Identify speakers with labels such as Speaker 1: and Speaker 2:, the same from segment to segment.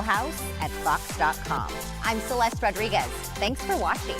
Speaker 1: House at Fox.com. I'm Celeste Rodriguez. Thanks for watching.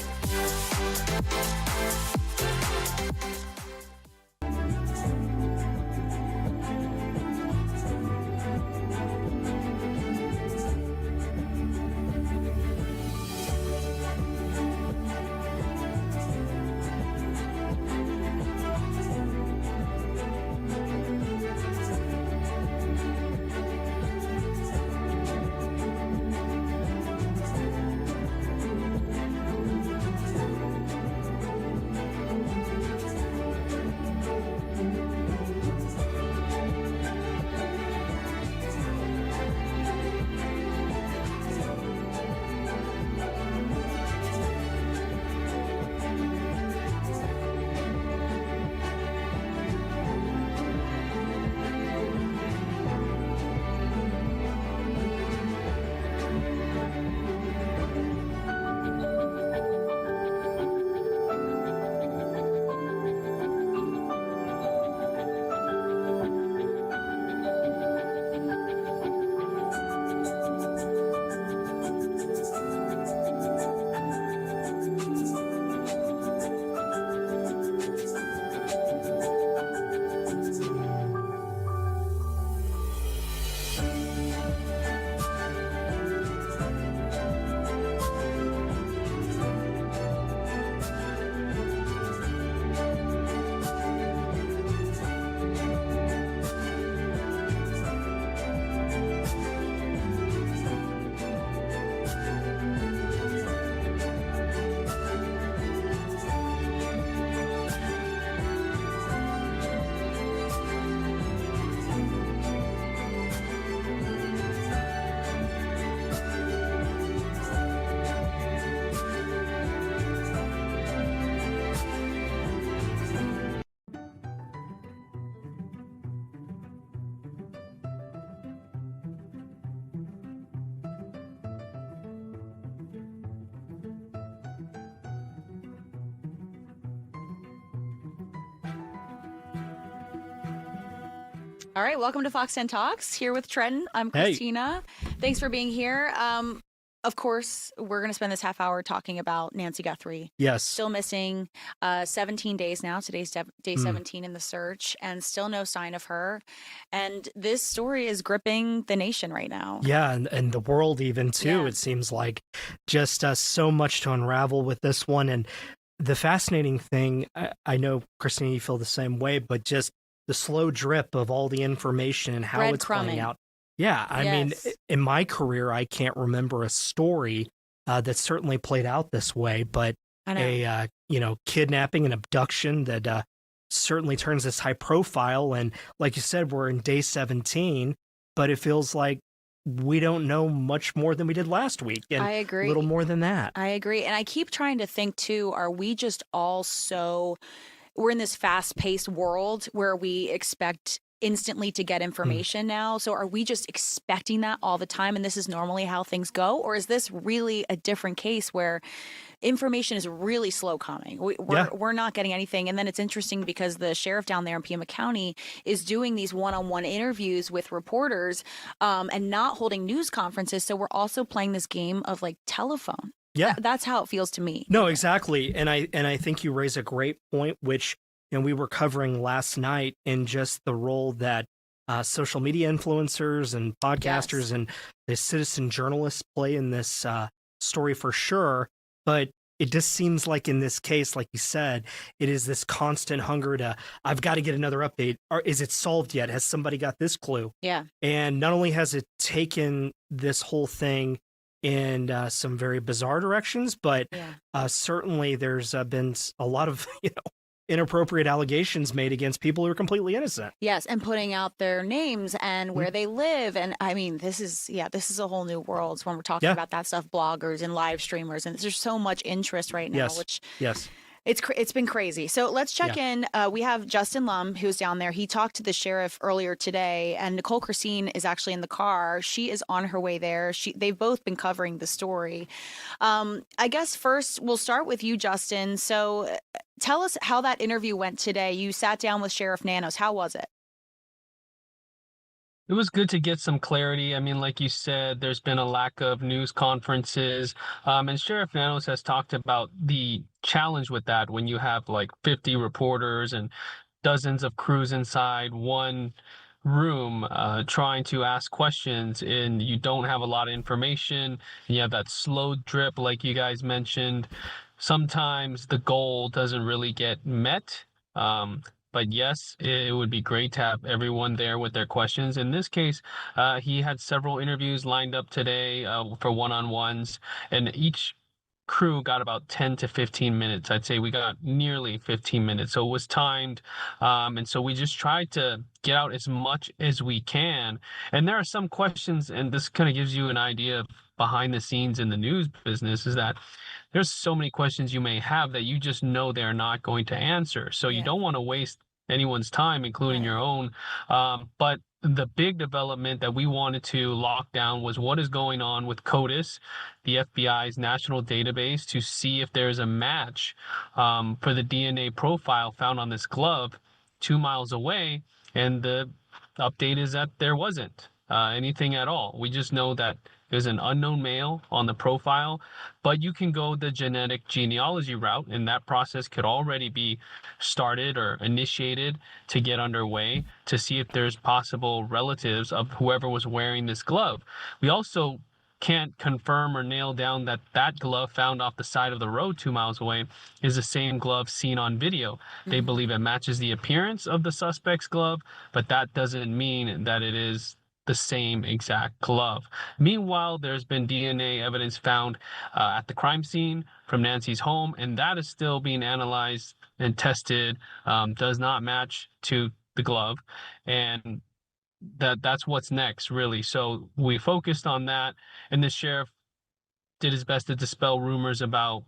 Speaker 2: All right, welcome to Fox 10 Talks, here with Trenton. I'm Christina. Hey. Thanks for being here. Of course, we're going to spend this half hour talking about Nancy Guthrie.
Speaker 3: Yes.
Speaker 2: Still missing 17 days now. Today's day 17 in the search, and still no sign of her. And this story is gripping the nation right now.
Speaker 3: Yeah, and the world even, too. Yeah. It seems like just so much to unravel with this one. And the fascinating thing, I know, Christina, you feel the same way, but just the slow drip of all the information and how it's playing out. Yeah, I mean, in my career, I can't remember a story that certainly played out this way, but a kidnapping and abduction that certainly turns this high profile. And like you said, we're in day 17, but it feels like we don't know much more than we did last week. And
Speaker 2: I agree.
Speaker 3: A little more than that.
Speaker 2: I agree. And I keep trying to think, too, are we just all so... We're in this fast-paced world where we expect instantly to get information now. So are we just expecting that all the time, and this is normally how things go? Or is this really a different case where information is really slow coming? We're not getting anything. And then it's interesting because the sheriff down there in Pima County is doing these one-on-one interviews with reporters and not holding news conferences. So we're also playing this game of like telephone.
Speaker 3: Yeah,
Speaker 2: that's how it feels to me.
Speaker 3: No, exactly. And I think you raise a great point, which we were covering last night, in just the role that social media influencers and podcasters and the citizen journalists play in this story for sure. But it just seems like in this case, like you said, it is this constant hunger to, I've got to get another update. Or is it solved yet? Has somebody got this clue?
Speaker 2: Yeah.
Speaker 3: And not only has it taken this whole thing in some very bizarre directions, but certainly there's been a lot of inappropriate allegations made against people who are completely innocent.
Speaker 2: Yes, and putting out their names and where they live. And I mean, this is a whole new world when we're talking about that stuff, bloggers and live streamers. And there's so much interest right now, which it's been crazy. So let's check in. We have Justin Lum, who's down there. He talked to the sheriff earlier today, and Nicole Krasean is actually in the car. She is on her way there. They've both been covering the story. I guess first we'll start with you, Justin. So tell us how that interview went today. You sat down with Sheriff Nanos. How was it?
Speaker 4: It was good to get some clarity. I mean, like you said, there's been a lack of news conferences. And Sheriff Nanos has talked about the challenge with that when you have like 50 reporters and dozens of crews inside one room trying to ask questions, and you don't have a lot of information, and you have that slow drip like you guys mentioned. Sometimes the goal doesn't really get met. Um, but yes, it would be great to have everyone there with their questions. In this case, he had several interviews lined up today for one-on-ones, and each crew got about 10 to 15 minutes. I'd say we got nearly 15 minutes. So it was timed. And so we just tried to get out as much as we can. And there are some questions, and this kind of gives you an idea of behind the scenes in the news business, is that there's so many questions you may have that you just know they're not going to answer. So you don't want to waste anyone's time, including your own. But the big development that we wanted to lock down was what is going on with CODIS, the FBI's national database, to see if there's a match for the DNA profile found on this glove 2 miles away. And the update is that there wasn't anything at all. We just know that there's an unknown male on the profile, but you can go the genetic genealogy route, and that process could already be started or initiated to get underway to see if there's possible relatives of whoever was wearing this glove. We also can't confirm or nail down that that glove found off the side of the road 2 miles away is the same glove seen on video. They believe it matches the appearance of the suspect's glove, but that doesn't mean that it is the same exact glove. Meanwhile, there's been DNA evidence found at the crime scene from Nancy's home, and that is still being analyzed and tested. Does not match to the glove, and that's what's next, really. So we focused on that, and the sheriff did his best to dispel rumors about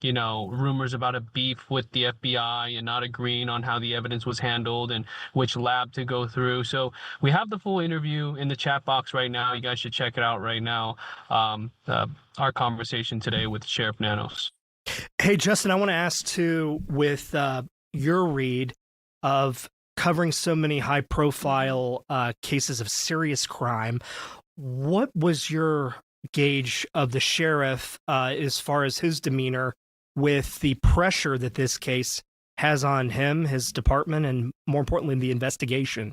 Speaker 4: a beef with the FBI and not agreeing on how the evidence was handled and which lab to go through. So we have the full interview in the chat box right now. You guys should check it out right now. Our conversation today with Sheriff Nanos.
Speaker 3: Hey, Justin, I want to ask too, with your read of covering so many high-profile cases of serious crime, what was your gauge of the sheriff as far as his demeanor with the pressure that this case has on him, his department, and more importantly, the investigation?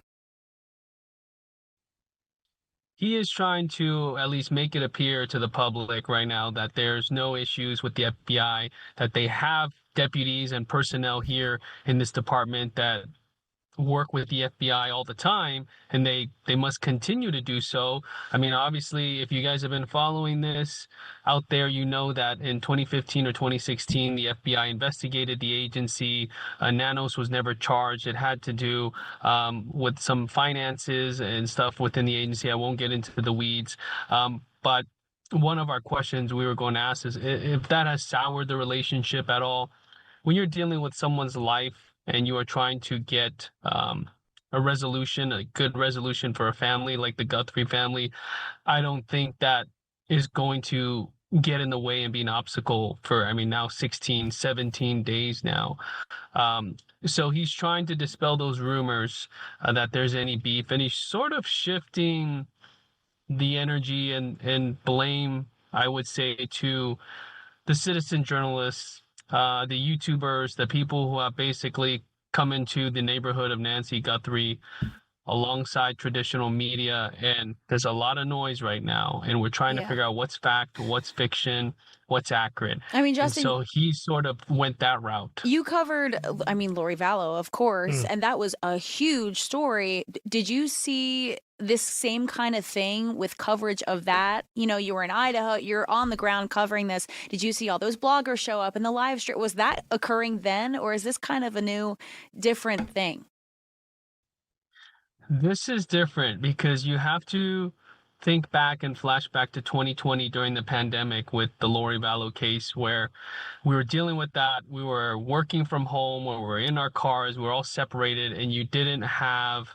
Speaker 4: He is trying to at least make it appear to the public right now that there's no issues with the FBI, that they have deputies and personnel here in this department that work with the FBI all the time, and they must continue to do so. I mean, obviously, if you guys have been following this out there, you know that in 2015 or 2016, the FBI investigated the agency. Nanos was never charged. It had to do with some finances and stuff within the agency. I won't get into the weeds. But one of our questions we were going to ask is if that has soured the relationship at all. When you're dealing with someone's life and you are trying to get a resolution, a good resolution for a family like the Guthrie family, I don't think that is going to get in the way and be an obstacle for, now 16, 17 days now. So he's trying to dispel those rumors that there's any beef, and he's sort of shifting the energy and blame, I would say, to the citizen journalists, the YouTubers, the people who have basically come into the neighborhood of Nancy Guthrie alongside traditional media. And there's a lot of noise right now, and we're trying to figure out what's fact, what's fiction, what's accurate.
Speaker 2: Justin,
Speaker 4: and so he sort of went that route.
Speaker 2: You covered, Lori Vallow, of course, and that was a huge story. Did you see this same kind of thing with coverage of that? You were in Idaho, you're on the ground covering this. Did you see all those bloggers show up in the live stream? Was that occurring then, or is this kind of a new, different thing?
Speaker 4: This is different because you have to think back and flash back to 2020 during the pandemic with the Lori Vallow case, where we were dealing with that. We were working from home, or we were in our cars, we were all separated, and you didn't have,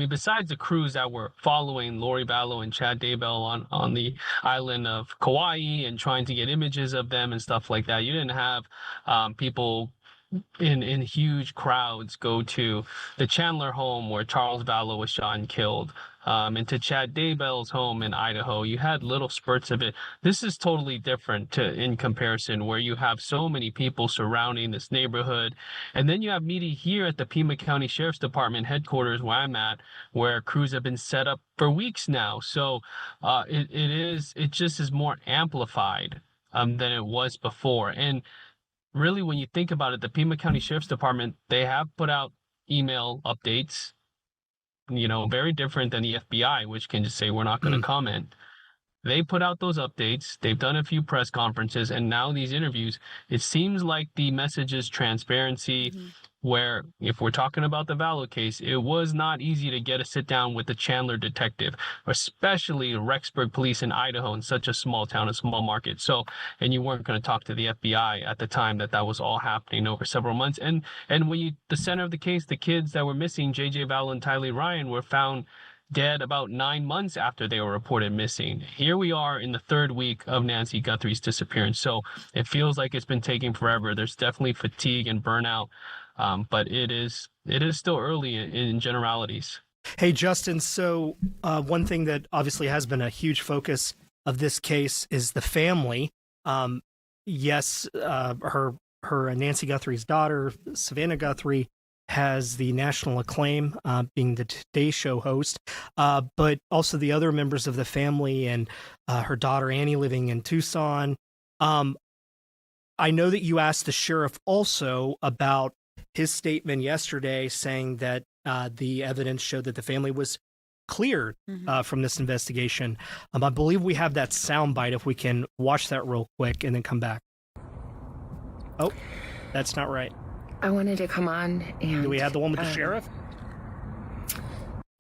Speaker 4: besides the crews that were following Lori Vallow and Chad Daybell on the island of Kauai and trying to get images of them and stuff like that, you didn't have people in huge crowds go to the Chandler home where Charles Vallow was shot and killed. and to Chad Daybell's home in Idaho. You had little spurts of it. This is totally different in comparison, where you have so many people surrounding this neighborhood. And then you have media here at the Pima County Sheriff's Department headquarters where I'm at, where crews have been set up for weeks now. So it just is more amplified than it was before. And really, when you think about it, the Pima County Sheriff's Department, they have put out email updates, very different than the FBI, which can just say, we're not going to comment. They put out those updates. They've done a few press conferences, and now these interviews. It seems like the message is transparency, where if we're talking about the Vallow case, it was not easy to get a sit down with the Chandler detective, especially Rexburg police in Idaho, in such a small town, a small market. So, and you weren't going to talk to the FBI at the time that was all happening over several months. And when the center of the case, the kids that were missing, JJ Vallow and Tylee Ryan, were found dead about 9 months after they were reported missing. Here we are in the third week of Nancy Guthrie's disappearance. So it feels like it's been taking forever. There's definitely fatigue and burnout, but it is still early in generalities.
Speaker 3: Hey, Justin. So one thing that obviously has been a huge focus of this case is the family. Yes, her Nancy Guthrie's daughter, Savannah Guthrie, has the national acclaim, being the Today Show host, but also the other members of the family and her daughter Annie living in Tucson. I know that you asked the sheriff also about his statement yesterday saying that the evidence showed that the family was cleared from this investigation. I believe we have that soundbite if we can watch that real quick and then come back. Oh, that's not right.
Speaker 5: I wanted to come on and...
Speaker 3: Do we have the one with the sheriff?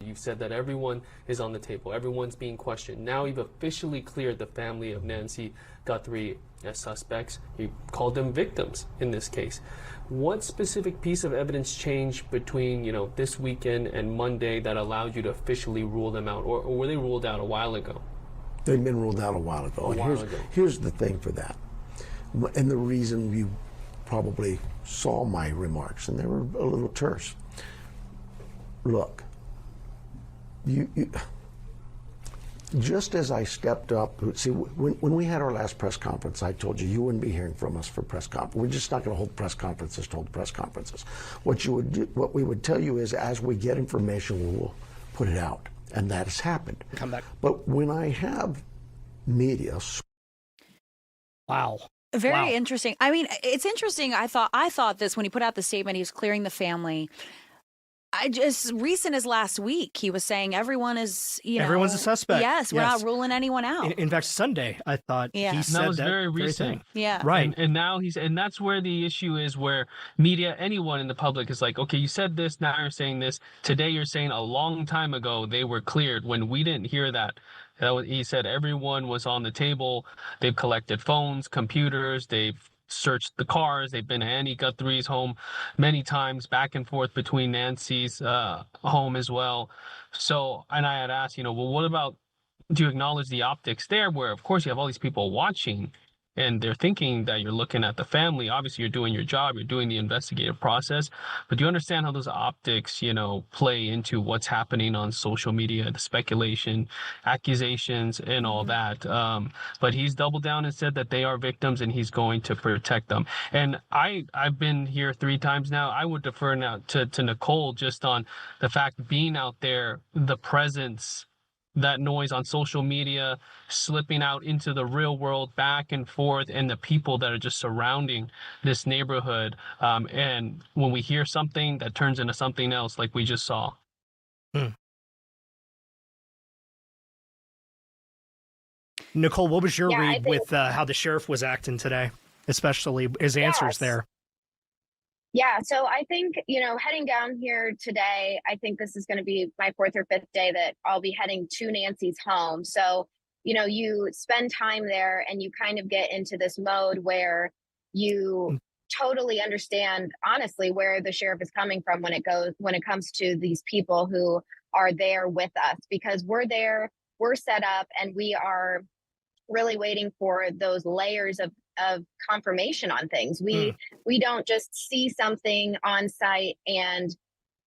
Speaker 4: You've said that everyone is on the table. Everyone's being questioned. Now you've officially cleared the family of Nancy Guthrie as suspects. You called them victims in this case. What specific piece of evidence changed between, this weekend and Monday that allowed you to officially rule them out? Or were they ruled out a while ago?
Speaker 6: They've been ruled out a while ago. Here's the thing for that. And the reason you probably saw my remarks, and they were a little terse. Look, you just as I stepped up, see, when we had our last press conference, I told you wouldn't be hearing from us for press conference. We're just not going to hold press conferences to hold press conferences. What we would tell you is, as we get information, we will put it out, and that has happened.
Speaker 3: Come back.
Speaker 6: But when I have media,
Speaker 3: wow.
Speaker 2: Very interesting. I mean, it's interesting. I thought this when he put out the statement, he was clearing the family. Recent as last week, he was saying everyone is,
Speaker 3: everyone's a suspect.
Speaker 2: Yes, we're not ruling anyone out.
Speaker 3: In fact, Sunday, I thought he said
Speaker 4: that was
Speaker 3: that
Speaker 4: very recent.
Speaker 2: Yeah,
Speaker 3: right.
Speaker 4: And now and that's where the issue is, where media, anyone in the public is like, okay, you said this, now you're saying this. Today you're saying a long time ago they were cleared, when we didn't hear that. He said everyone was on the table. They've collected phones, computers. They've searched the cars. They've been to Annie Guthrie's home many times, back and forth between Nancy's home as well. So, and I had asked, well, what about, do you acknowledge the optics there, where, of course, you have all these people watching, and they're thinking that you're looking at the family. Obviously, you're doing your job. You're doing the investigative process. But do you understand how those optics, play into what's happening on social media, the speculation, accusations, and all that? But he's doubled down and said that they are victims, and he's going to protect them. And I've been here 3 times now. I would defer now to Nicole just on the fact, being out there, the presence, that noise on social media, slipping out into the real world, back and forth, and the people that are just surrounding this neighborhood. And when we hear something, that turns into something else, like we just saw.
Speaker 3: Nicole, what was your read with how the sheriff was acting today, especially his answers there?
Speaker 5: Yeah, so I think, heading down here today, I think this is going to be my 4th or 5th day that I'll be heading to Nancy's home. So, you spend time there and you kind of get into this mode where you totally understand, honestly, where the sheriff is coming from when it comes to these people who are there with us, because we're there, we're set up, and we are really waiting for those layers of confirmation on things. We don't just see something on site and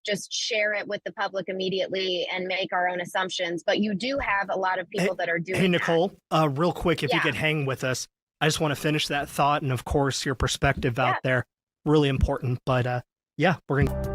Speaker 5: just share it with the public immediately and make our own assumptions. But you do have a lot of people that are doing
Speaker 3: Hey, Nicole, real quick, if you
Speaker 5: Yeah.
Speaker 3: could hang with us, I just want to finish that thought. And of course, your perspective
Speaker 5: Yeah.
Speaker 3: out there, really important. But yeah, we're going to.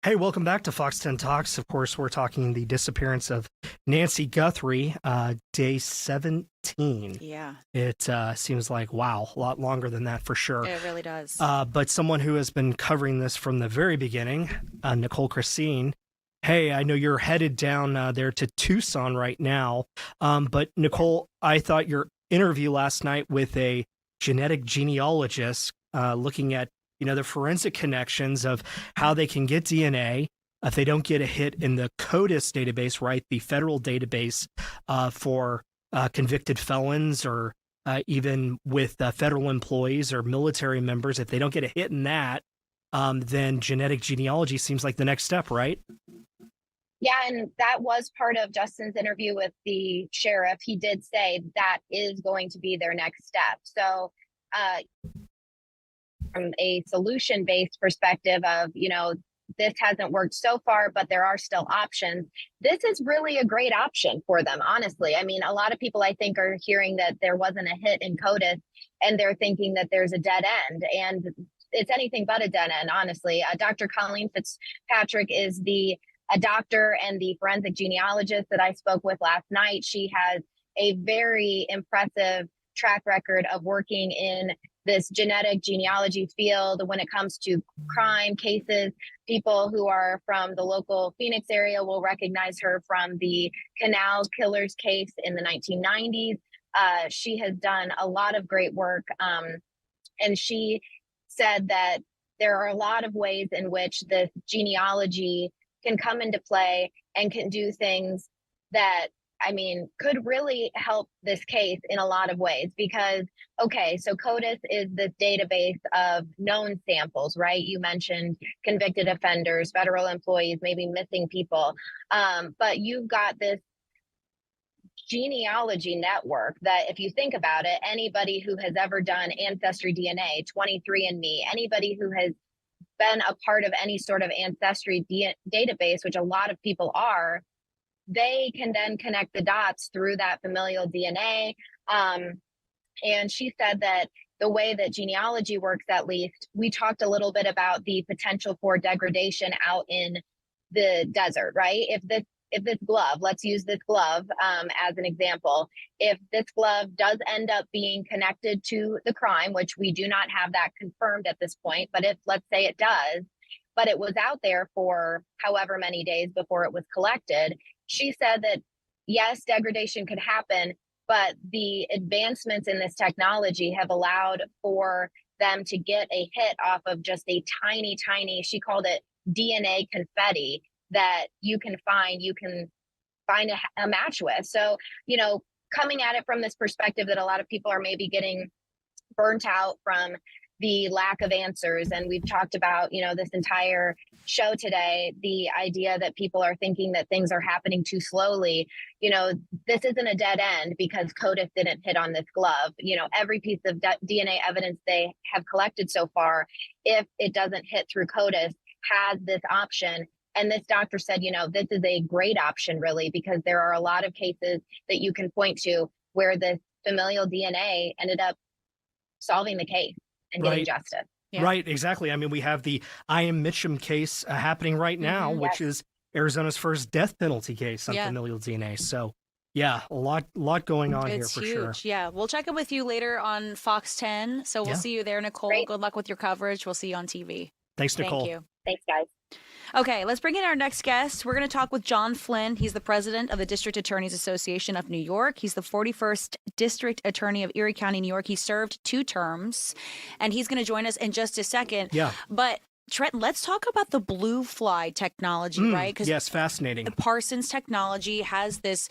Speaker 3: Hey, welcome back to Fox 10 Talks. Of course, we're talking the disappearance of Nancy Guthrie, day 17.
Speaker 2: Yeah,
Speaker 3: It seems like, wow, a lot longer than that for sure.
Speaker 2: it really does.
Speaker 3: But someone who has been covering this from the very beginning, Nicole Krasean. Hey, I know you're headed down there to Tucson right now. But Nicole, I thought your interview last night with a genetic genealogist looking at the forensic connections of how they can get DNA if they don't get a hit in the CODIS database, right? The federal database for convicted felons or even with federal employees or military members. If they don't get a hit in that, then genetic genealogy seems like the next step, right?
Speaker 5: Yeah, and that was part of Justin's interview with the sheriff. He did say that is going to be their next step. So from a solution-based perspective of, this hasn't worked so far, but there are still options. This is really a great option for them, honestly. I mean, a lot of people, I think, are hearing that there wasn't a hit in CODIS, and they're thinking that there's a dead end. And it's anything but a dead end, honestly. Dr. Colleen Fitzpatrick is a doctor and the forensic genealogist that I spoke with last night. She has a very impressive track record of working in this genetic genealogy field when it comes to crime cases. People who are from the local Phoenix area will recognize her from the Canal Killers case in the 1990s. She has done a lot of great work. And she said that there are a lot of ways in which this genealogy can come into play and can do things that, could really help this case in a lot of ways. Because, okay, so CODIS is this database of known samples, right? You mentioned convicted offenders, federal employees, maybe missing people. But you've got this genealogy network that, if you think about it, anybody who has ever done Ancestry DNA, 23andMe, anybody who has been a part of any sort of ancestry database, which a lot of people are, they can then connect the dots through that familial DNA. And she said that the way that genealogy works, at least, we talked a little bit about the potential for degradation out in the desert, right? If this glove, let's use this glove as an example, if this glove does end up being connected to the crime, which we do not have that confirmed at this point, but if, let's say it does, but it was out there for however many days before it was collected, she said that yes, degradation could happen, but the advancements in this technology have allowed for them to get a hit off of just a tiny, she called it DNA confetti, that you can find a match with. So, coming at it from this perspective that a lot of people are maybe getting burnt out from the lack of answers. And we've talked about, this entire show today, the idea that people are thinking that things are happening too slowly. This isn't a dead end because CODIS didn't hit on this glove. Every piece of DNA evidence they have collected so far, if it doesn't hit through CODIS, has this option. And this doctor said, this is a great option, really, because there are a lot of cases that you can point to where this familial DNA ended up solving the case and getting justice.
Speaker 2: Yeah.
Speaker 3: Right, exactly. I mean, we have the I Am Mitchum case happening right now, which is Arizona's first death penalty case on familial DNA. So, yeah, a lot going on here for sure.
Speaker 2: Yeah, we'll check in with you later on Fox 10. So we'll see you there, Nicole.
Speaker 5: Great.
Speaker 2: Good luck with your coverage. We'll see you on TV.
Speaker 3: Thanks, Nicole.
Speaker 2: Thank you.
Speaker 5: Thanks, guys.
Speaker 2: Okay, let's bring in our next guest. We're going to talk with John Flynn. He's the president of the District Attorneys Association of New York. He's the 41st District Attorney of Erie County, New York. He served 2 terms, and he's going to join us in just a second.
Speaker 3: Yeah.
Speaker 2: But Trenton, let's talk about the blue fly technology, right?
Speaker 3: Yes, fascinating.
Speaker 2: Parsons technology has this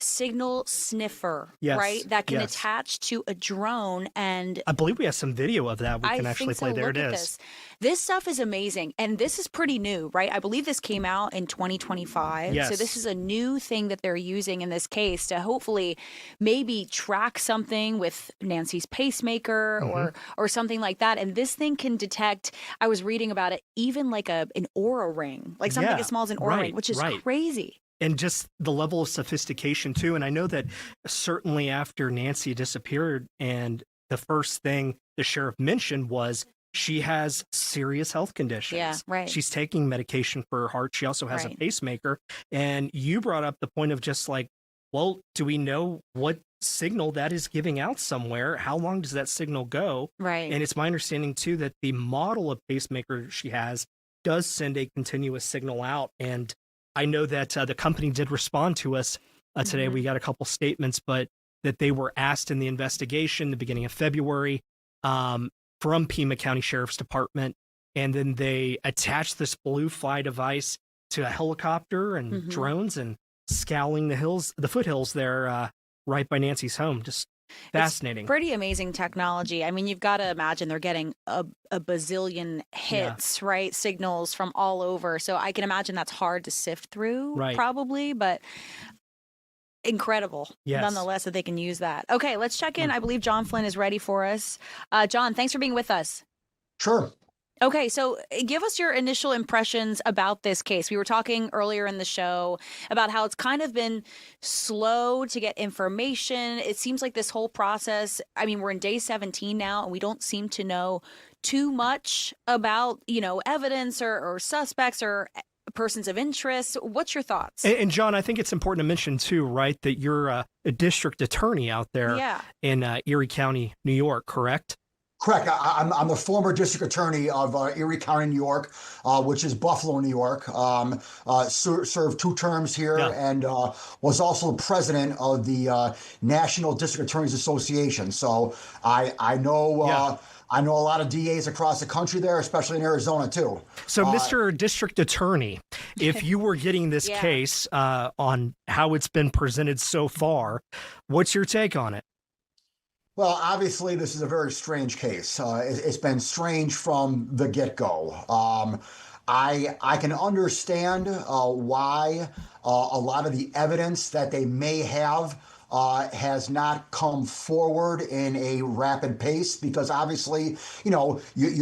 Speaker 2: signal sniffer, right? That can attach to a drone. And
Speaker 3: I believe we have some video of that. We can actually play. There it is.
Speaker 2: This stuff is amazing. And this is pretty new, right? I believe this came out in 2025.
Speaker 3: Yes.
Speaker 2: So this is a new thing that they're using in this case to hopefully maybe track something with Nancy's pacemaker or something like that. And this thing can detect, I was reading about it, even like an Oura ring, like something as small as an Oura ring, which is crazy.
Speaker 3: And just the level of sophistication, too. And I know that certainly after Nancy disappeared, and the first thing the sheriff mentioned was she has serious health conditions.
Speaker 2: Yeah, right.
Speaker 3: She's taking medication for her heart. She also has a pacemaker. And you brought up the point of just like, well, do we know what signal that is giving out somewhere? How long does that signal go?
Speaker 2: Right.
Speaker 3: And it's my understanding, too, that the model of pacemaker she has does send a continuous signal out. And I know that the company did respond to us today. We got a couple statements, but that they were asked in the investigation the beginning of February from Pima County Sheriff's Department. And then they attached this blue fly device to a helicopter and drones and scouring the foothills there right by Nancy's home. Just fascinating.
Speaker 2: It's pretty amazing technology. I mean, you've got to imagine they're getting a bazillion hits, right? Signals from all over. So I can imagine that's hard to sift through, probably, but incredible nonetheless that they can use that. Okay, let's check in. I believe John Flynn is ready for us. John, thanks for being with us.
Speaker 7: Sure.
Speaker 2: Okay, so give us your initial impressions about this case. We were talking earlier in the show about how it's kind of been slow to get information. It seems like this whole process, I mean, we're in day 17 now, and we don't seem to know too much about, evidence or suspects or persons of interest. What's your thoughts?
Speaker 3: And John, I think it's important to mention too, right, that you're a district attorney out there in Erie County, New York, correct?
Speaker 7: Correct. I'm the former district attorney of Erie County, New York, which is Buffalo, New York. Served 2 terms here and was also president of the National District Attorneys Association. So I know I know a lot of DAs across the country there, especially in Arizona too.
Speaker 3: So, Mr. District Attorney, if you were getting this case on how it's been presented so far, what's your take on it?
Speaker 7: Well, obviously, this is a very strange case. It's been strange from the get-go. I can understand why a lot of the evidence that they may have has not come forward in a rapid pace, because obviously, you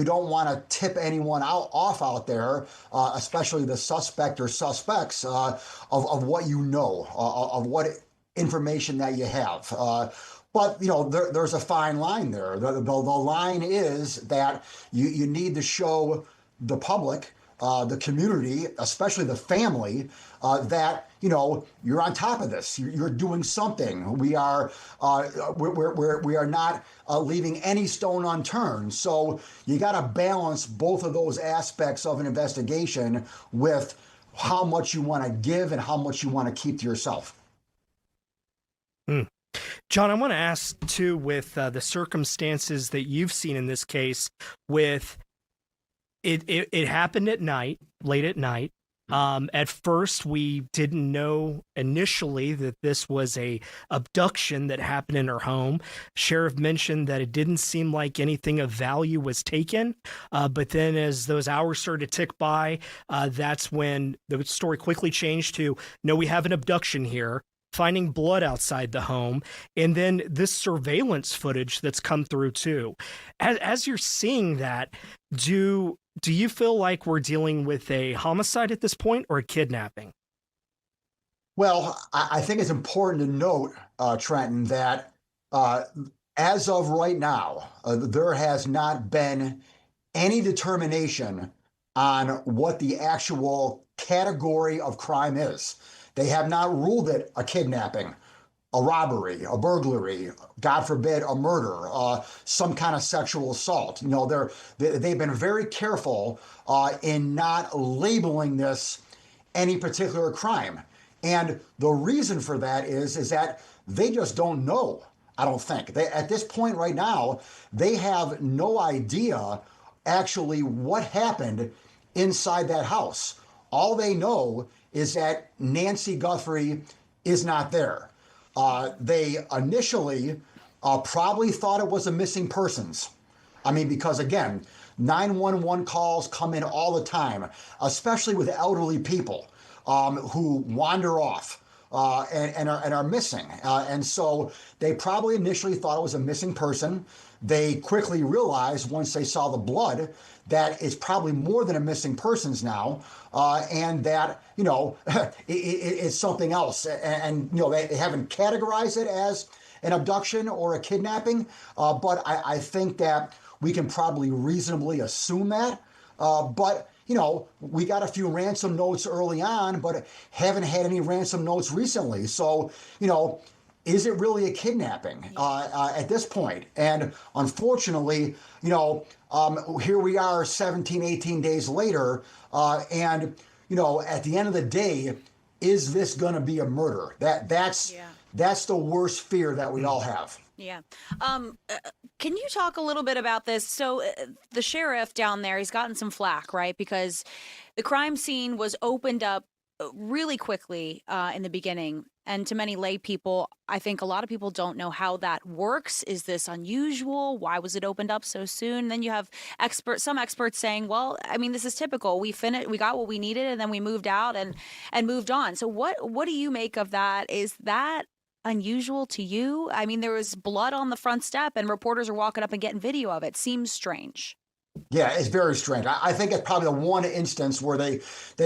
Speaker 7: don't want to tip anyone off out there, especially the suspect or suspects, of what of what information that you have. But there's a fine line there. The line is that you need to show the public, the community, especially the family, that you're on top of this. You're doing something. We are not leaving any stone unturned. So you got to balance both of those aspects of an investigation with how much you want to give and how much you want to keep to yourself.
Speaker 3: John, I want to ask too, with the circumstances that you've seen in this case, with it happened at night, late at night. At first, we didn't know initially that this was a abduction that happened in her home. Sheriff mentioned that it didn't seem like anything of value was taken. But then as those hours started to tick by, that's when the story quickly changed to, no, we have an abduction here, finding blood outside the home, and then this surveillance footage that's come through too. As you're seeing that, do you feel like we're dealing with a homicide at this point or a kidnapping?
Speaker 7: Well, I think it's important to note, Trenton, that as of right now, there has not been any determination on what the actual category of crime is. They have not ruled it a kidnapping, a robbery, a burglary, God forbid, a murder, some kind of sexual assault. They've been very careful in not labeling this any particular crime. And the reason for that is that they just don't know, I don't think. At this point right now, they have no idea actually what happened inside that house. All they know is that Nancy Guthrie is not there. They initially probably thought it was a missing persons. I mean, because again, 911 calls come in all the time, especially with elderly people who wander off and are missing. And so they probably initially thought it was a missing person. They quickly realized once they saw the blood that it's probably more than a missing persons now, and that, it's something else. And they haven't categorized it as an abduction or a kidnapping, but I think that we can probably reasonably assume that. But we got a few ransom notes early on, but haven't had any ransom notes recently. So, is it really a kidnapping at this point? And unfortunately, here we are 17, 18 days later, and, at the end of the day, is this going to be a murder? That's the worst fear that we all have.
Speaker 2: Yeah. Can you talk a little bit about this? So the sheriff down there, he's gotten some flack, right? Because the crime scene was opened up really quickly in the beginning. And to many lay people, I think a lot of people don't know how that works. Is this unusual? Why was it opened up so soon? Then you have some experts saying, well, I mean, this is typical. We got what we needed, and then we moved out and moved on. So what do you make of that? Is that unusual to you? I mean, there was blood on the front step and reporters are walking up and getting video of it. Seems strange.
Speaker 7: Yeah, it's very strange. I think it's probably the one instance where they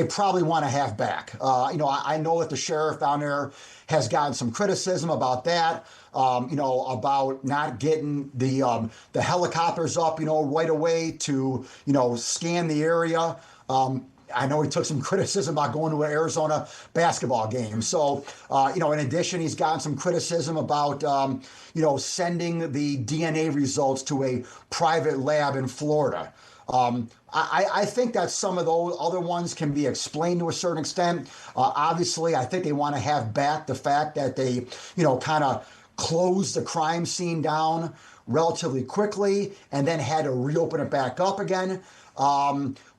Speaker 7: probably want to have back. I know that the sheriff down there has gotten some criticism about that. About not getting the helicopters up, right away to scan the area. I know he took some criticism about going to an Arizona basketball game. So, in addition, he's gotten some criticism about, sending the DNA results to a private lab in Florida. I think that some of those other ones can be explained to a certain extent. Obviously, I think they want to have back the fact that they, kind of closed the crime scene down relatively quickly and then had to reopen it back up again.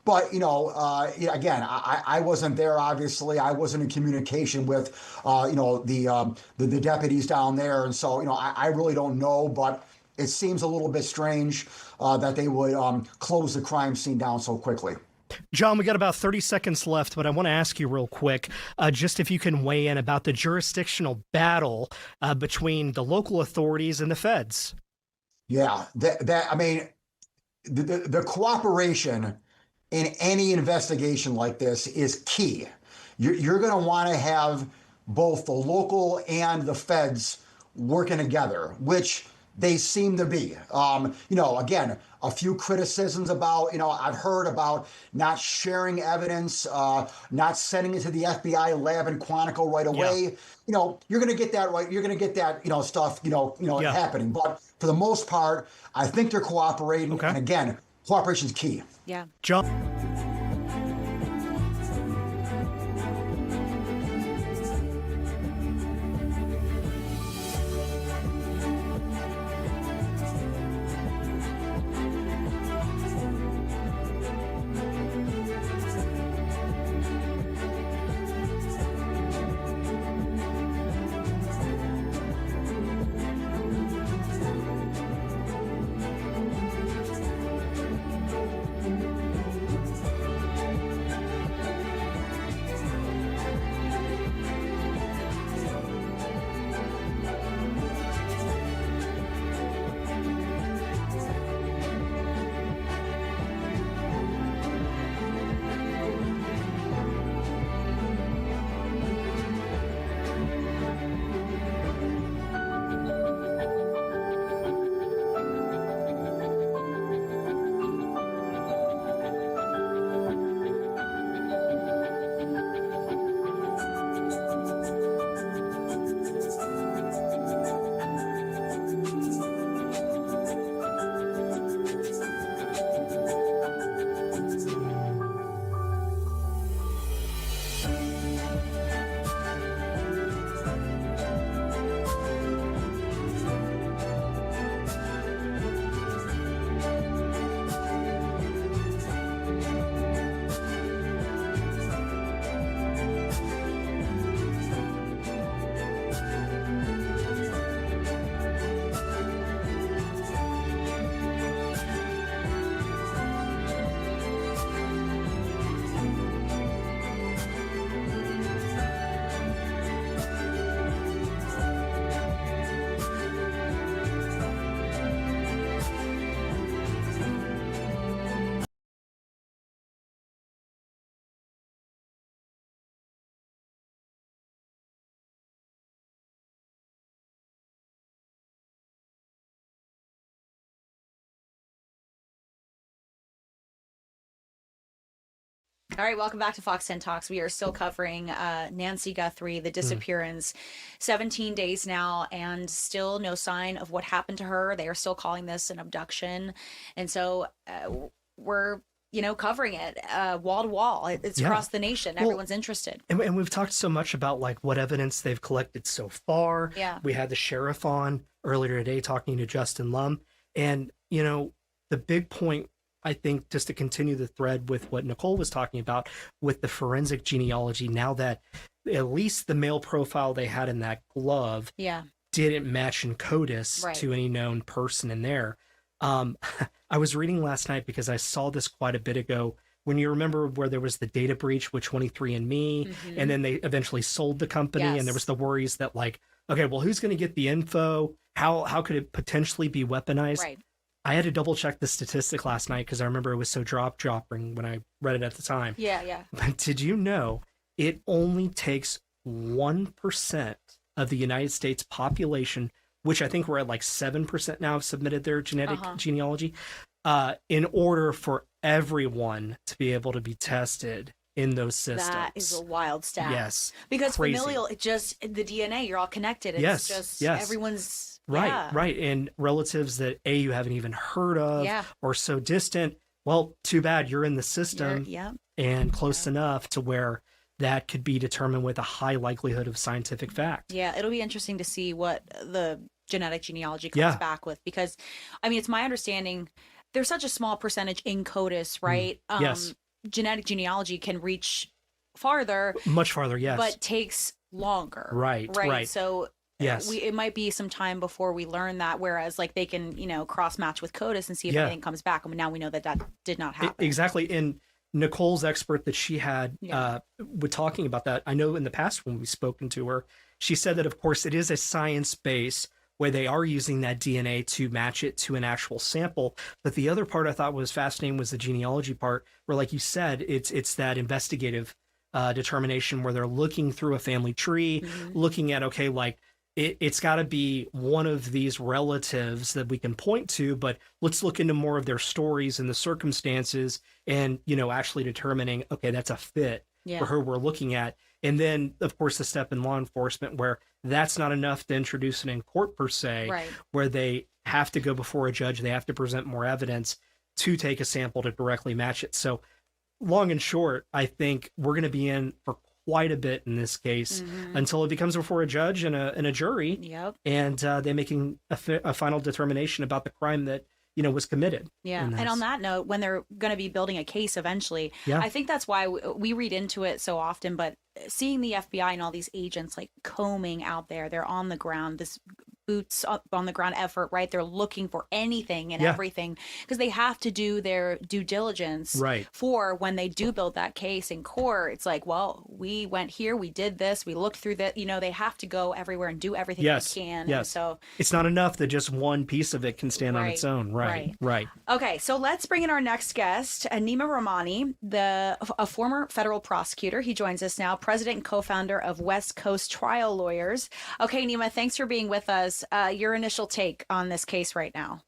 Speaker 7: But, again, I wasn't there, obviously. I wasn't in communication with, the deputies down there. And so, I really don't know. But it seems a little bit strange that they would close the crime scene down so quickly.
Speaker 3: John, we got about 30 seconds left, but I want to ask you real quick, just if you can weigh in about the jurisdictional battle between the local authorities and the feds.
Speaker 7: Yeah, the cooperation in any investigation like this is key. You're going to want to have both the local and the feds working together, which they seem to be. Again, a few criticisms about, I've heard about not sharing evidence, not sending it to the FBI lab in Quantico right away. You're going to get that right. You're going to get that, stuff, happening. But for the most part, I think they're cooperating.
Speaker 3: Okay.
Speaker 7: And again, cooperation is key.
Speaker 2: Yeah.
Speaker 3: John.
Speaker 2: All right, welcome back to Fox 10 Talks. We are still covering Nancy Guthrie, the disappearance. 17 days now, and still no sign of what happened to her. They are still calling this an abduction. And so we're, covering it wall to wall. It's across the nation. Everyone's interested.
Speaker 3: And we've talked so much about what evidence they've collected so far.
Speaker 2: Yeah.
Speaker 3: We had the sheriff on earlier today talking to Justin Lum. And, the big point, I think, just to continue the thread with what Nicole was talking about with the forensic genealogy, now that at least the male profile they had in that glove didn't match in CODIS to any known person in there. I was reading last night because I saw this quite a bit ago, when you remember where there was the data breach with 23andMe, and then they eventually sold the company, and there was the worries that okay, well, who's going to get the info? How could it potentially be weaponized?
Speaker 2: Right.
Speaker 3: I had to double check the statistic last night because I remember it was so dropping when I read it at the time.
Speaker 2: Yeah.
Speaker 3: But did you know it only takes 1% of the United States population, which I think we're at 7% now have submitted their genetic genealogy, in order for everyone to be able to be tested in those systems.
Speaker 2: That is a wild stat.
Speaker 3: Yes.
Speaker 2: Because
Speaker 3: crazy.
Speaker 2: Familial, the DNA, you're all connected. It's everyone's...
Speaker 3: Right. And relatives that you haven't even heard of or so distant, well, too bad you're in the system and close enough to where that could be determined with a high likelihood of scientific fact.
Speaker 2: Yeah, it'll be interesting to see what the genetic genealogy comes back with, because, it's my understanding there's such a small percentage in CODIS, right?
Speaker 3: Yes.
Speaker 2: Genetic genealogy can reach farther.
Speaker 3: Much farther, yes.
Speaker 2: But takes longer.
Speaker 3: Right.
Speaker 2: So...
Speaker 3: Yes.
Speaker 2: It might be some time before we learn that, whereas they can, cross match with CODIS and see if anything comes back. And now we know that did not happen.
Speaker 3: Exactly. And Nicole's expert that she had with talking about that, I know in the past when we've spoken to her, she said that, of course, it is a science base where they are using that DNA to match it to an actual sample. But the other part I thought was fascinating was the genealogy part, where, like you said, it's that investigative determination where they're looking through a family tree, looking at, it's got to be one of these relatives that we can point to, but let's look into more of their stories and the circumstances and, actually determining, okay, that's a fit for who we're looking at. And then, of course, the step in law enforcement where that's not enough to introduce it in court per se, where they have to go before a judge, they have to present more evidence to take a sample to directly match it. So long and short, I think we're going to be in for quite a bit in this case until it becomes before a judge and a jury, and they're making a final determination about the crime that was committed.
Speaker 2: And on that note, when they're going to be building a case eventually, I think that's why we read into it so often. But seeing the FBI and all these agents like combing out there, they're on the ground, this boots up on the ground effort, right? They're looking for anything and everything because they have to do their due diligence for when they do build that case in court. It's like, well, we went here, we did this, we looked through that. They have to go everywhere and do everything they can. And so
Speaker 3: it's not enough that just one piece of it can stand on its own. Right.
Speaker 2: Okay, so let's bring in our next guest, Neama Rahmani, a former federal prosecutor. He joins us now, president and co-founder of West Coast Trial Lawyers. Okay, Neama, thanks for being with us. Your initial take on this case right now.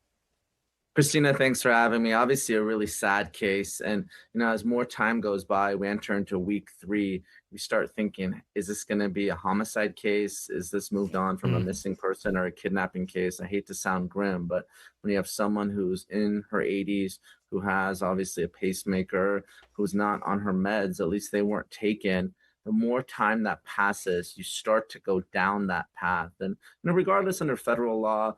Speaker 8: Christina, thanks for having me. Obviously a really sad case. And, as more time goes by, we enter into week 3, we start thinking, is this going to be a homicide case? Is this moved on from a missing person or a kidnapping case? I hate to sound grim, but when you have someone who's in her 80s, who has obviously a pacemaker, who's not on her meds, at least they weren't taken, the more time that passes, you start to go down that path. And regardless under federal law,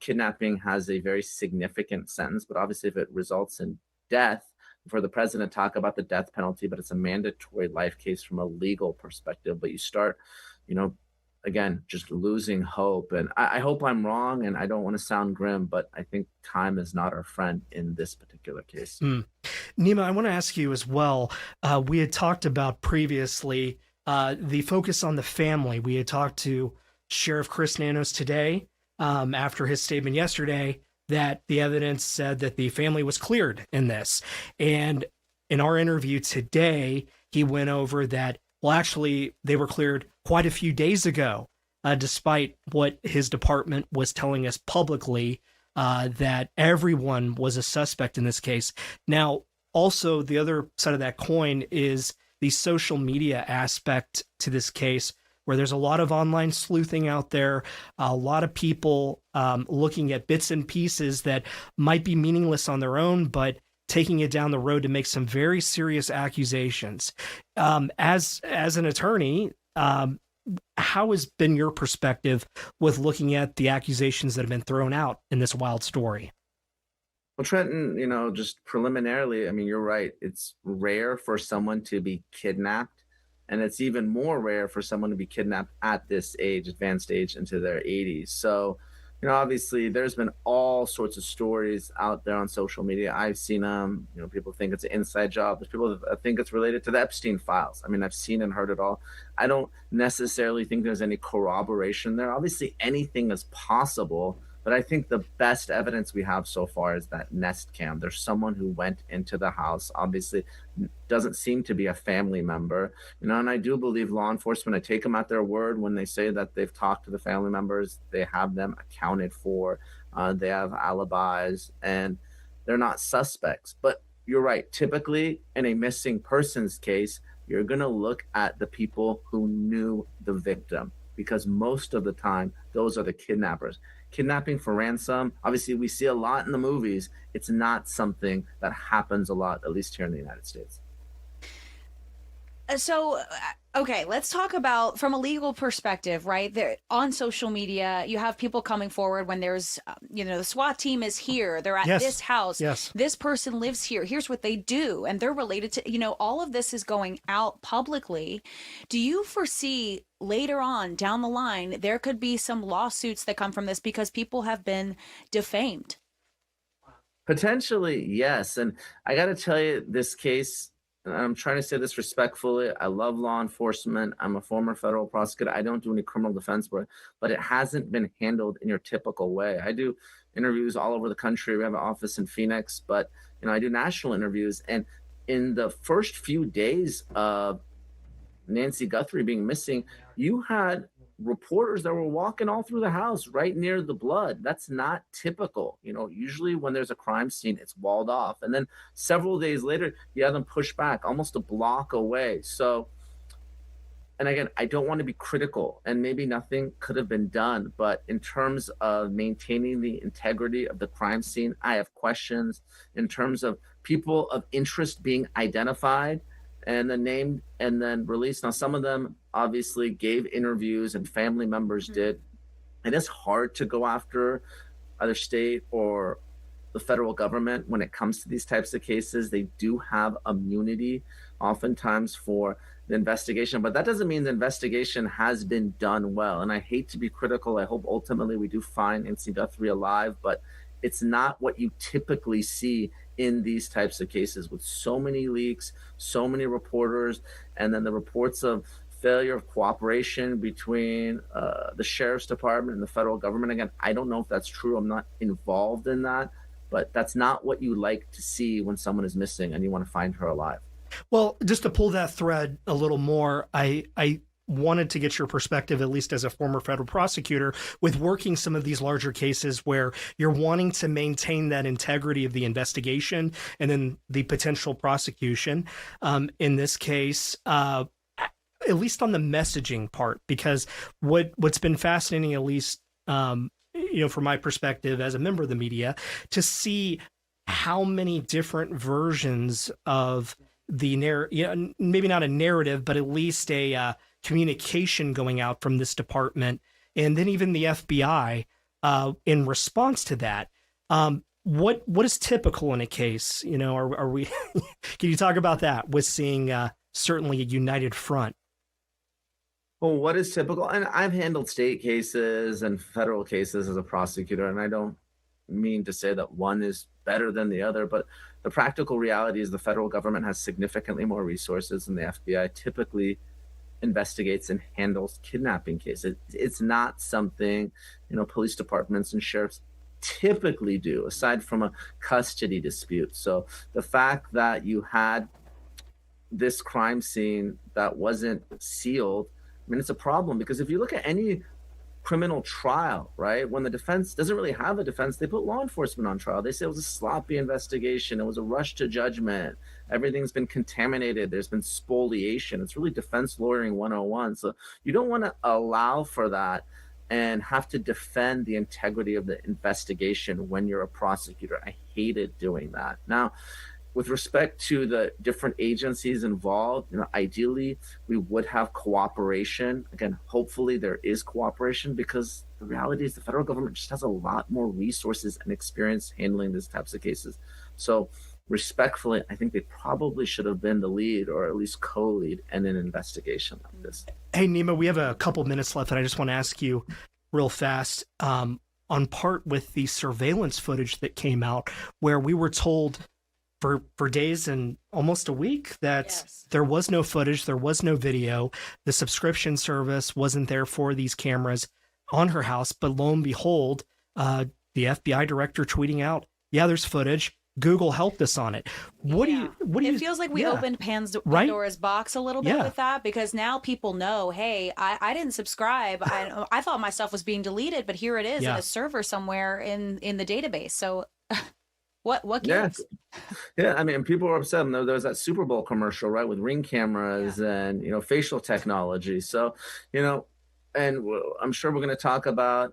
Speaker 8: kidnapping has a very significant sentence, but obviously if it results in death, for the president to talk about the death penalty, but it's a mandatory life case from a legal perspective. But you start, again, just losing hope. And I hope I'm wrong, and I don't want to sound grim, but I think time is not our friend in this particular case.
Speaker 3: Neama, I want to ask you as well. We had talked about previously the focus on the family. We had talked to Sheriff Chris Nanos today after his statement yesterday that the evidence said that the family was cleared in this. And in our interview today, he went over that, well, actually, they were cleared quite a few days ago, despite what his department was telling us publicly, that everyone was a suspect in this case. Now, also, the other side of that coin is the social media aspect to this case, where there's a lot of online sleuthing out there, a lot of people looking at bits and pieces that might be meaningless on their own, but taking it down the road to make some very serious accusations. As an attorney, how has been your perspective with looking at the accusations that have been thrown out in this wild story?
Speaker 8: Well, Trenton, just preliminarily, you're right. It's rare for someone to be kidnapped. And it's even more rare for someone to be kidnapped at this age, advanced age, into their 80s. So, obviously there's been all sorts of stories out there on social media. I've seen them. People think it's an inside job. There's people that think it's related to the Epstein files. I've seen and heard it all. I don't necessarily think there's any corroboration there. Obviously anything is possible, but I think the best evidence we have so far is that Nest Cam. There's someone who went into the house, obviously doesn't seem to be a family member, and I do believe law enforcement, I take them at their word when they say that they've talked to the family members, they have them accounted for, they have alibis, and they're not suspects. But you're right, typically in a missing persons case, you're going to look at the people who knew the victim, because most of the time, those are the kidnappers. Kidnapping for ransom, obviously we see a lot in the movies. It's not something that happens a lot, at least here in the United States.
Speaker 2: So, okay, let's talk about from a legal perspective, right? There, on social media, you have people coming forward when there's, the SWAT team is here. They're at this house. This person lives here. Here's what they do. And they're related to, all of this is going out publicly. Do you foresee later on down the line, there could be some lawsuits that come from this because people have been defamed?
Speaker 8: Potentially, yes. And I got to tell you, this case, and I'm trying to say this respectfully, I love law enforcement. I'm a former federal prosecutor. I don't do any criminal defense work, but it hasn't been handled in your typical way. I do interviews all over the country. We have an office in Phoenix, but I do national interviews. And in the first few days of Nancy Guthrie being missing, you had reporters that were walking all through the house right near the blood. That's not typical. Usually when there's a crime scene, it's walled off. And then several days later, you have them pushed back almost a block away. So, and again, I don't want to be critical, and maybe nothing could have been done, but in terms of maintaining the integrity of the crime scene, I have questions. In terms of people of interest being identified and then named and then released. Now, some of them obviously gave interviews and family members did. And it's hard to go after either state or the federal government when it comes to these types of cases. They do have immunity oftentimes for the investigation, but that doesn't mean the investigation has been done well. And I hate to be critical. I hope ultimately we do find Nancy Guthrie alive, but it's not what you typically see in these types of cases with so many leaks, so many reporters, and then the reports of failure of cooperation between the sheriff's department and the federal government. Again, I don't know if that's true. I'm not involved in that, but that's not what you like to see when someone is missing and you want to find her alive.
Speaker 3: Well, just to pull that thread a little more, I wanted to get your perspective, at least as a former federal prosecutor, with working some of these larger cases where you're wanting to maintain that integrity of the investigation and then the potential prosecution. In this case, at least on the messaging part, because what's been fascinating, at least from my perspective as a member of the media, to see how many different versions of the maybe not a narrative, but at least a communication going out from this department, and then even the FBI in response to that. What is typical in a case? Are we? Can you talk about that with seeing certainly a united front?
Speaker 8: Well, what is typical? And I've handled state cases and federal cases as a prosecutor, and I don't mean to say that one is better than the other, but the practical reality is the federal government has significantly more resources than the FBI typically investigates and handles kidnapping cases. It's not something, police departments and sheriffs typically do, aside from a custody dispute. So the fact that you had this crime scene that wasn't sealed, it's a problem, because if you look at any criminal trial, right, when the defense doesn't really have a defense, they put law enforcement on trial. They say it was a sloppy investigation. It was a rush to judgment. Everything's been contaminated. There's been spoliation. It's really defense lawyering 101. So you don't want to allow for that and have to defend the integrity of the investigation when you're a prosecutor. I hated doing that. Now, with respect to the different agencies involved, ideally we would have cooperation. Again, hopefully there is cooperation, because the reality is the federal government just has a lot more resources and experience handling these types of cases. So respectfully, I think they probably should have been the lead, or at least co-lead, in an investigation like this.
Speaker 3: Hey, Neama, we have a couple minutes left, and I just want to ask you real fast, on part with the surveillance footage that came out, where we were told for days and almost a week that there was no footage, there was no video, the subscription service wasn't there for these cameras on her house. But lo and behold, the FBI director tweeting out, there's footage. Google helped us on it. It
Speaker 2: feels like we opened Pandora's box a little bit with that, because now people know, hey, I didn't subscribe. I thought my stuff was being deleted, but here it is in a server somewhere in the database. So what gives?
Speaker 8: Yeah, people are upset. There was that Super Bowl commercial, right, with Ring cameras and facial technology. So and I'm sure we're going to talk about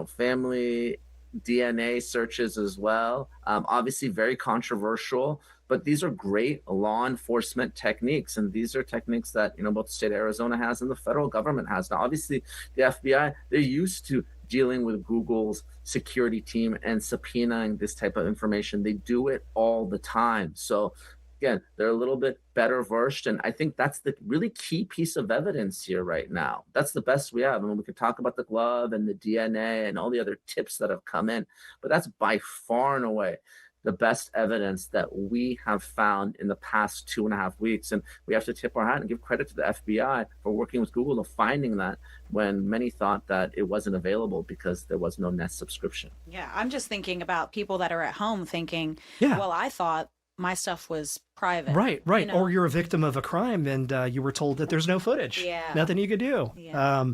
Speaker 8: family DNA searches as well. Obviously very controversial, but these are great law enforcement techniques, and these are techniques that both the state of Arizona has and the federal government has. Now, obviously the FBI, they're used to dealing with Google's security team and subpoenaing this type of information. They do it all the time. So again, they're a little bit better versed, and I think that's the really key piece of evidence here right now. That's the best we have. We could talk about the glove and the DNA and all the other tips that have come in, but that's by far and away the best evidence that we have found in the past 2.5 weeks. And we have to tip our hat and give credit to the FBI for working with Google to finding that, when many thought that it wasn't available because there was no Nest subscription.
Speaker 2: Yeah, I'm just thinking about people that are at home thinking, well, I thought my stuff was private.
Speaker 3: Right.
Speaker 2: you know?
Speaker 3: Or you're a victim of a crime and you were told that there's no footage.
Speaker 2: Yeah.
Speaker 3: Nothing you could do.
Speaker 2: Yeah.